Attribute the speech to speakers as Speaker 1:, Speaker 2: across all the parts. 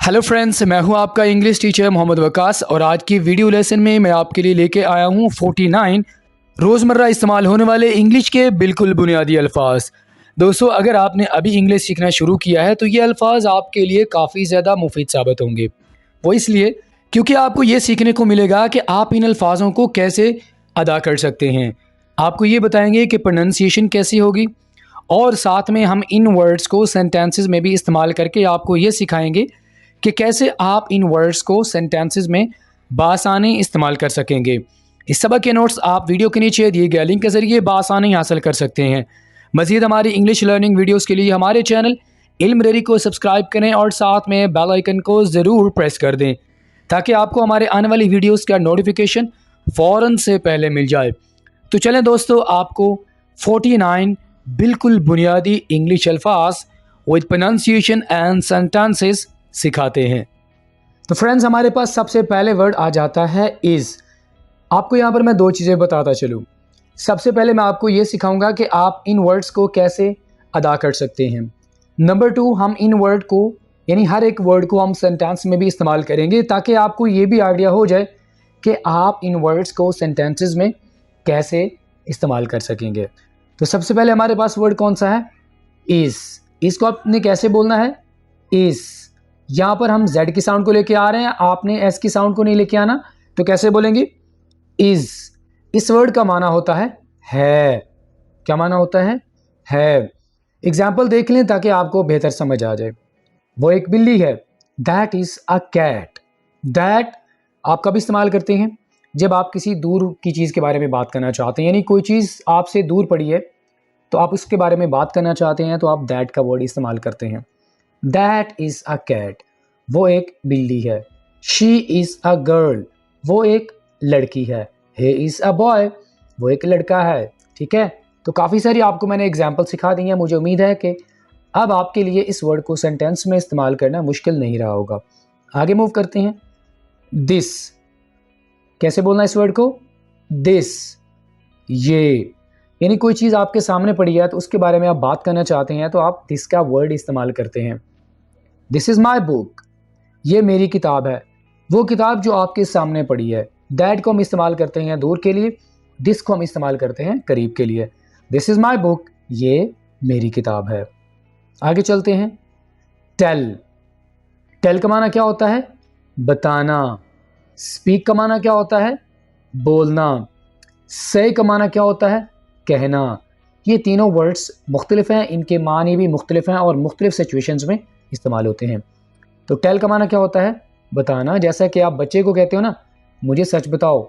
Speaker 1: Hello friends, मैं हूं आपका इंग्लिश टीचर मोहम्मद वकास और आज की वीडियो लेसन में मैं आपके लिए लेके आया हूं 49 रोज़मर्रा इस्तेमाल होने वाले इंग्लिश के बिल्कुल बुनियादी अल्फाज। दोस्तों, अगर आपने अभी इंग्लिश सीखना शुरू किया है तो ये अल्फाज आपके लिए काफ़ी ज़्यादा मुफीद साबित होंगे। वो इसलिए क्योंकि आपको ये सीखने को मिलेगा कि आप इन अल्फाजों को कैसे अदा कर सकते हैं। आपको ये बताएंगे कि प्रोनाउंसिएशन कैसी होगी और साथ में हम इन वर्ड्स को सेंटेंसेस में भी इस्तेमाल करके आपको ये सिखाएंगे कि कैसे आप इन वर्ड्स को सेंटेंसेस में बासानी इस्तेमाल कर सकेंगे। इस सबक के नोट्स आप वीडियो के नीचे दिए गए लिंक के ज़रिए बासानी हासिल कर सकते हैं। मज़ीद हमारी इंग्लिश लर्निंग वीडियोस के लिए हमारे चैनल इल्म को सब्सक्राइब करें और साथ में बेल आइकन को ज़रूर प्रेस कर दें ताकि आपको हमारे आने वाली वीडियोस का नोटिफिकेशन फ़ौरन से पहले मिल जाए। तो चलें दोस्तों, आपको 49 बिल्कुल बुनियादी इंग्लिश अल्फाज विद प्रोनाउंसिएशन एंड सेंटेंसेस सिखाते हैं। तो फ्रेंड्स, हमारे पास सबसे पहले वर्ड आ जाता है इज़। आपको यहाँ पर मैं दो चीज़ें बताता चलूँ। सबसे पहले मैं आपको ये सिखाऊंगा कि आप इन वर्ड्स को कैसे अदा कर सकते हैं। नंबर 2, हम इन वर्ड को यानी हर एक वर्ड को हम सेंटेंस में भी इस्तेमाल करेंगे ताकि आपको ये भी आइडिया हो जाए कि आप इन वर्ड्स को सेंटेंसेस में कैसे इस्तेमाल कर सकेंगे। तो सबसे पहले हमारे पास वर्ड कौन सा है? इज़। इसको आपने कैसे बोलना है? इज़। यहाँ पर हम Z की साउंड को लेके आ रहे हैं, आपने S की साउंड को नहीं लेके आना। तो कैसे बोलेंगे? इज़। इस वर्ड का माना होता है। क्या माना होता है? एग्जाम्पल देख लें ताकि आपको बेहतर समझ आ जाए। वो एक बिल्ली है। That is a cat. That आप कब इस्तेमाल करते हैं? जब आप किसी दूर की चीज़ के बारे में बात करना चाहते हैं, यानी कोई चीज़ आपसे दूर पड़ी है तो आप उसके बारे में बात करना चाहते हैं तो आप दैट का वर्ड इस्तेमाल करते हैं। दैट इज़ अ कैट, वो एक बिल्ली है। शी इज़ अ गर्ल, वो एक लड़की है। ही इज़ अ बॉय, वो एक लड़का है। ठीक है, तो काफ़ी सारी आपको मैंने एग्जाम्पल सिखा दी हैं। मुझे उम्मीद है कि अब आपके लिए इस वर्ड को सेंटेंस में इस्तेमाल करना मुश्किल नहीं रहा होगा। आगे मूव करते हैं। दिस, कैसे बोलना इस वर्ड को? दिस। ये, यानी कोई चीज़ आपके सामने पड़ी है तो उसके बारे में आप बात करना चाहते हैं तो आप दिस का वर्ड इस्तेमाल करते हैं। दिस इज़ माई बुक, ये मेरी किताब है। वो किताब जो आपके सामने पड़ी है। दैट को हम इस्तेमाल करते हैं दूर के लिए, दिस को हम इस्तेमाल करते हैं करीब के लिए। दिस इज़ माई बुक, ये मेरी किताब है। आगे चलते हैं। टेल। टेल का माना क्या होता है? बताना। स्पीक का माना क्या होता है? बोलना। से का माना क्या होता है? कहना। ये तीनों वर्ड्स मुख्तलिफ हैं, इनके मानी भी मुख्तलिफ हैं और मुख्तलिफ सिचुएशंस में इस्तेमाल होते हैं। तो टेल का माना क्या होता है? बताना। जैसा कि आप बच्चे को कहते हो ना, मुझे सच बताओ,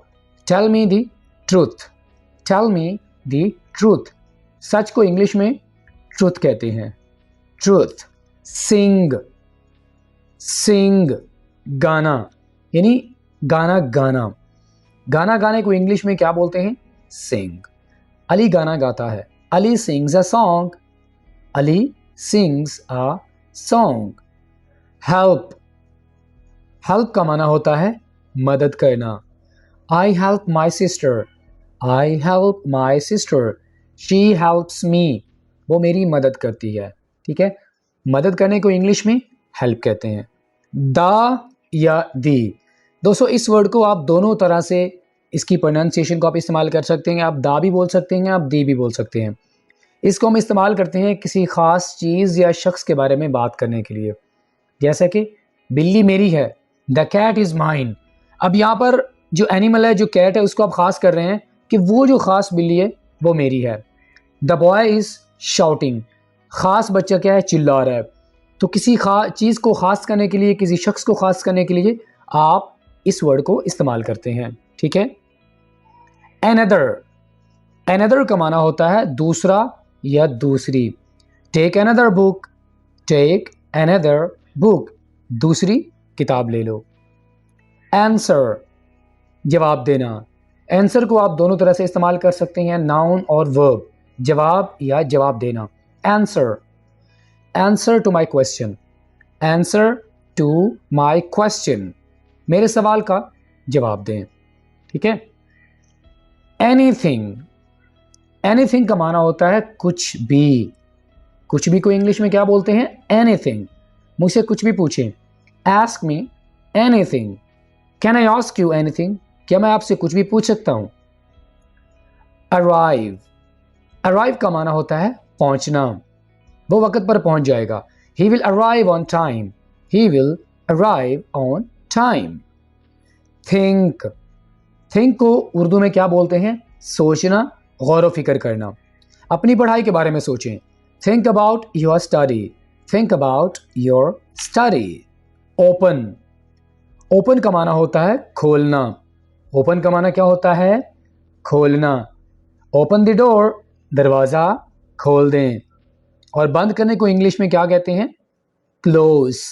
Speaker 1: टेल मी दी ट्रूथ। टेल मी दी ट्रूथ। सच को इंग्लिश में ट्रूथ कहते हैं। ट्रूथ। सिंग। सिंग, गाना, यानी गाना गाना। गाना गाने को इंग्लिश में क्या बोलते हैं? सिंग। अली गाना गाता है। Ali sings a song. Ali sings a song. Help. Help का माना होता है मदद करना। I help my sister. I help my sister. She helps me, वो मेरी मदद करती है। ठीक है, मदद करने को इंग्लिश में हेल्प कहते हैं। द या दी, दोस्तों इस वर्ड को आप दोनों तरह से इसकी प्रोनाउंसिएशन को आप इस्तेमाल कर सकते हैं। आप दा भी बोल सकते हैं, आप दी भी बोल सकते हैं। इसको हम इस्तेमाल करते हैं किसी ख़ास चीज़ या शख्स के बारे में बात करने के लिए। जैसा कि बिल्ली मेरी है, द कैट इज़ माइन। अब यहाँ पर जो एनिमल है, जो कैट है, उसको आप ख़ास कर रहे हैं कि वो जो ख़ास बिल्ली है वो मेरी है। द बॉय इज़ शाउटिंग, ख़ास बच्चा क्या है? चिल्ला रहा है। तो किसी चीज़ को ख़ास करने के लिए, किसी शख्स को ख़ास करने के लिए आप इस वर्ड को इस्तेमाल करते हैं। ठीक है। एनदर। एनदर का माना होता है दूसरा या दूसरी। Take another book. Take another book, दूसरी किताब ले लो। आंसर, जवाब देना। आंसर को आप दोनों तरह से इस्तेमाल कर सकते हैं, नाउन और वर्ब, जवाब या जवाब देना। Answer, answer to my question. Answer to my question, मेरे सवाल का जवाब दें। ठीक है। एनीथिंग। एनीथिंग का माना होता है कुछ भी। कुछ भी को इंग्लिश में क्या बोलते हैं? एनीथिंग। मुझसे कुछ भी पूछें, Ask me anything. Can I ask you anything? क्या मैं आपसे कुछ भी पूछ सकता हूँ? Arrive. Arrive का माना होता है पहुंचना, वो वक्त पर पहुंच जाएगा. He will arrive on time. He will arrive on time. Think. Think को उर्दू में क्या बोलते हैं? सोचना, गौर व फिक्र करना. अपनी पढ़ाई के बारे में सोचें. Think about your study. Think about your study. Open. Open का माना होता है खोलना. Open का माना क्या होता है? खोलना. Open the door. दरवाज़ा खोल दें. और बंद करने को इंग्लिश में क्या कहते हैं? Close.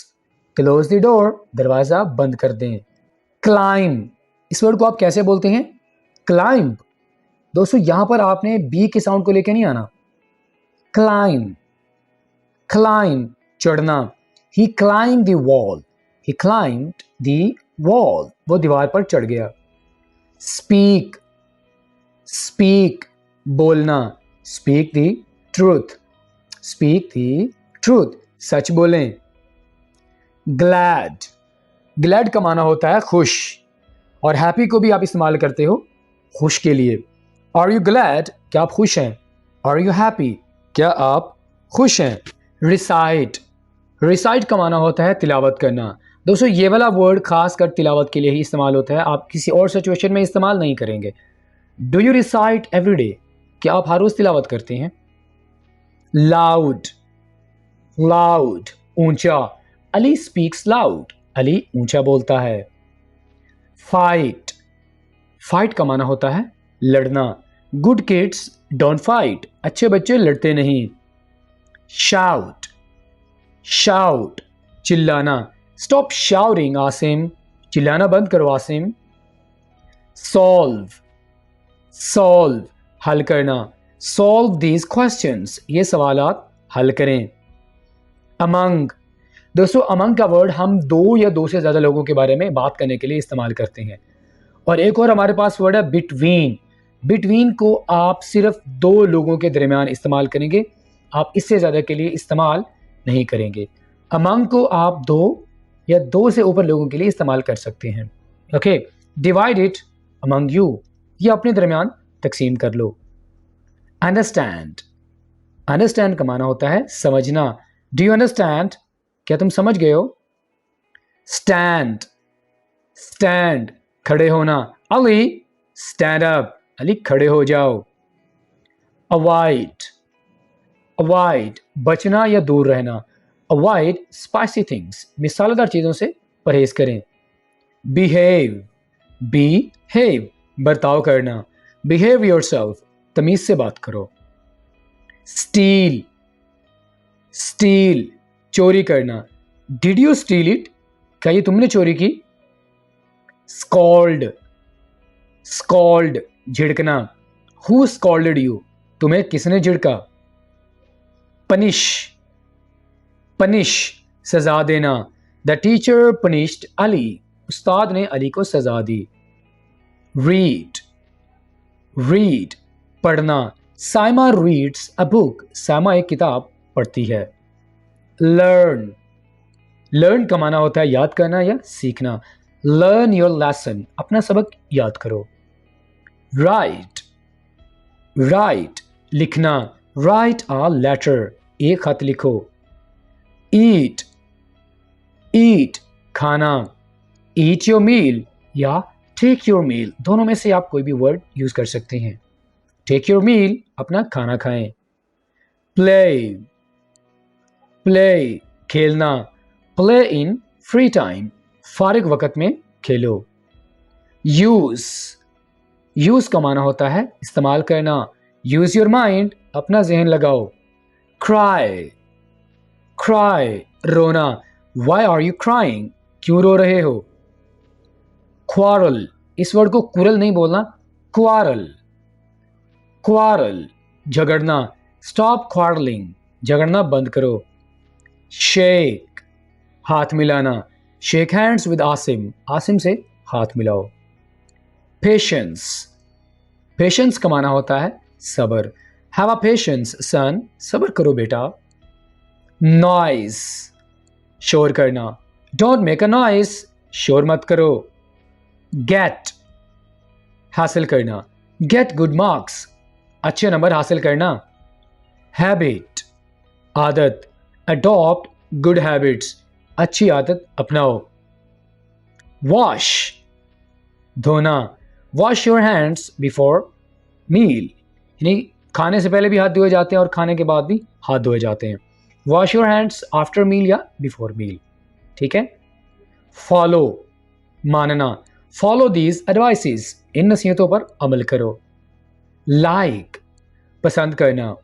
Speaker 1: Close the door. दरवाज़ा बंद कर दें. Climb. इस वर्ड को आप कैसे बोलते हैं? Climb. दोस्तों यहाँ पर आपने बी के साउंड को लेके नहीं आना. Climb. Climb. चढ़ना. He climbed the wall. He climbed the wall. वो दीवार पर चढ़ गया. Speak. Speak. बोलना. Speak the truth. Speak the truth. सच बोलें. Glad. Glad का माना होता है खुश, और happy को भी आप इस्तेमाल करते हो खुश के लिए. Are you glad? क्या आप खुश हैं? Are you happy? क्या आप खुश हैं? Recite. Recite का माना होता है तिलावत करना. दोस्तों ये वाला वर्ड खास कर तिलावत के लिए ही इस्तेमाल होता है, आप किसी और सिचुएशन में इस्तेमाल नहीं करेंगे. Do you recite every day? क्या आप हर रोज़ तिलावत करते हैं? Loud. Loud. ऊंचा. Ali speaks loud. अली ऊंचा बोलता है. Fight. Fight का माना होता है लड़ना. Good kids don't fight. अच्छे बच्चे लड़ते नहीं. Shout. Shout. चिल्लाना. Stop shouting, Asim. चिल्लाना बंद करो आसिम. Solve. Solve. हल करना. Solve these questions. ये सवालात हल करें. Among. दोस्तों among का वर्ड हम दो या दो से ज़्यादा लोगों के बारे में बात करने के लिए इस्तेमाल करते हैं. और एक और हमारे पास वर्ड है between. Between को आप सिर्फ दो लोगों के दरमियान इस्तेमाल करेंगे, आप इससे ज़्यादा के लिए इस्तेमाल नहीं करेंगे. Among को आप दो या दो से ऊपर लोगों के लिए इस्तेमाल कर सकते हैं. Okay. Divide it among you. ये अपने दरमियान तकसीम कर लो. Understand. Understand का माना होता है समझना. Do you understand? क्या तुम समझ गए हो? Stand. Stand. खड़े होना. Ali, stand up. अली खड़े हो जाओ. Avoid. Avoid. बचना या दूर रहना. Avoid spicy things. मिसालेदार चीज़ों से परहेज करें. Behave. Behave. बर्ताव करना. Behave yourself. तमीज़ से बात करो. Steal. Steal. चोरी करना. Did you steal it? क्या ये तुमने चोरी की? Scold. Scold. झिड़कना. Who scolded you? तुम्हें किसने झिड़का? Punish. Punish. सजा देना. The teacher punished Ali. उस्ताद ने अली को सजा दी. Read. Read. पढ़ना. Saima reads a book. सामा एक किताब पढ़ती है. Learn. Learn का माना होता है याद करना या सीखना. Learn your lesson. अपना सबक याद करो. Write. Write. लिखना. Write a letter. एक खत लिखो. Eat. Eat. खाना. Eat your meal या take your meal. दोनों में से आप कोई भी वर्ड यूज कर सकते हैं. Take your meal. अपना खाना खाएं. Play. Play. खेलना. Play in free time. फारिग वक़्त में खेलो. Use. Use का माना होता है इस्तेमाल करना. Use your mind. अपना जहन लगाओ. Cry. Cry. रोना. Why are you crying? क्यों रो रहे हो? Quarrel. इस वर्ड को कुरल नहीं बोलना, quarrel. Quarrel. झगड़ना. Stop quarreling. झगड़ना बंद करो. Shake. हाथ मिलाना. Shake hands with Asim. Asim से हाथ मिलाओ. Patience. Patience का माना होता है सब्र. Have a patience, son. सब्र करो बेटा. Noise. शोर करना. डोंट मेक अ नॉइस, शोर मत करो। गेट, हासिल करना। गेट गुड मार्क्स, अच्छे नंबर हासिल करना। हैबिट, आदत। अडॉप्ट गुड हैबिट्स, अच्छी आदत अपनाओ। वॉश, धोना। Wash your hands before meal, यानी खाने से पहले भी हाथ धोए जाते हैं और खाने के बाद भी हाथ धोए जाते हैं। Wash your hands after meal या बिफोर मील, ठीक है। फॉलो, मानना। फॉलो दीज एडवाइसेस, इन नसीहतों पर अमल करो। लाइक, पसंद करना।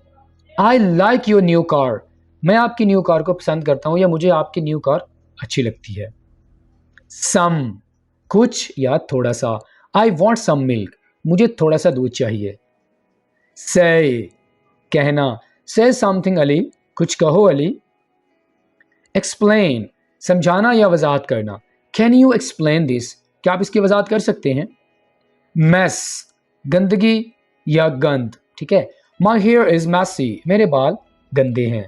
Speaker 1: I like your new car, मैं आपकी न्यू कार को पसंद करता हूं या मुझे आपकी न्यू कार अच्छी लगती है। सम, कुछ या थोड़ा सा। आई वॉन्ट सम मिल्क, मुझे थोड़ा सा दूध चाहिए। से, कहना। से समथिंग अली, कुछ कहो अली। एक्सप्लेन, समझाना या वजाहत करना। कैन यू एक्सप्लेन दिस, क्या आप इसकी वजाहत कर सकते हैं। मैस, गंदगी या गंद, ठीक है। माई हेयर इज मैसी, मेरे बाल गंदे हैं।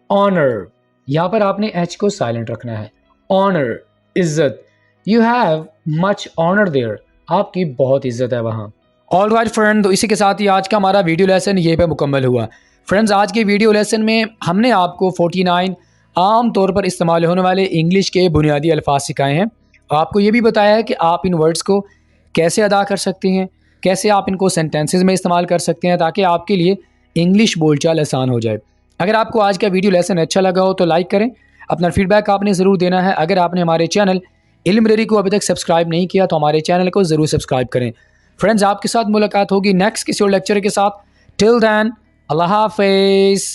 Speaker 1: ऑनर, यहां पर आपने एच को साइलेंट रखना है। ऑनर, इज्जत। You have much honour there, आपकी बहुत इज्जत है वहां। ऑल राइट फ्रेंड, तो इसी के साथ ही आज का हमारा वीडियो लेसन ये पे मुकम्मल हुआ। फ्रेंड्स, आज के वीडियो लेसन में हमने आपको 49 आम तौर पर इस्तेमाल होने वाले इंग्लिश के बुनियादी अल्फाज सिखाए हैं। आपको ये भी बताया है कि आप इन वर्ड्स को कैसे अदा कर सकते हैं, कैसे आप इनको सेंटेंसेस में इस्तेमाल कर सकते हैं, ताकि आपके लिए इंग्लिश बोलचाल आसान हो जाए। अगर आपको आज का वीडियो लेसन अच्छा लगा हो तो लाइक करें, अपना फीडबैक आपने ज़रूर देना है। अगर आपने हमारे चैनल इल्म रेडी को अभी तक सब्सक्राइब नहीं किया तो हमारे चैनल को ज़रूर सब्सक्राइब करें। फ्रेंड्स, आपके साथ मुलाकात होगी नेक्स्ट किसी और लेक्चर के साथ। टिल देन, अल्लाह हाफिज़।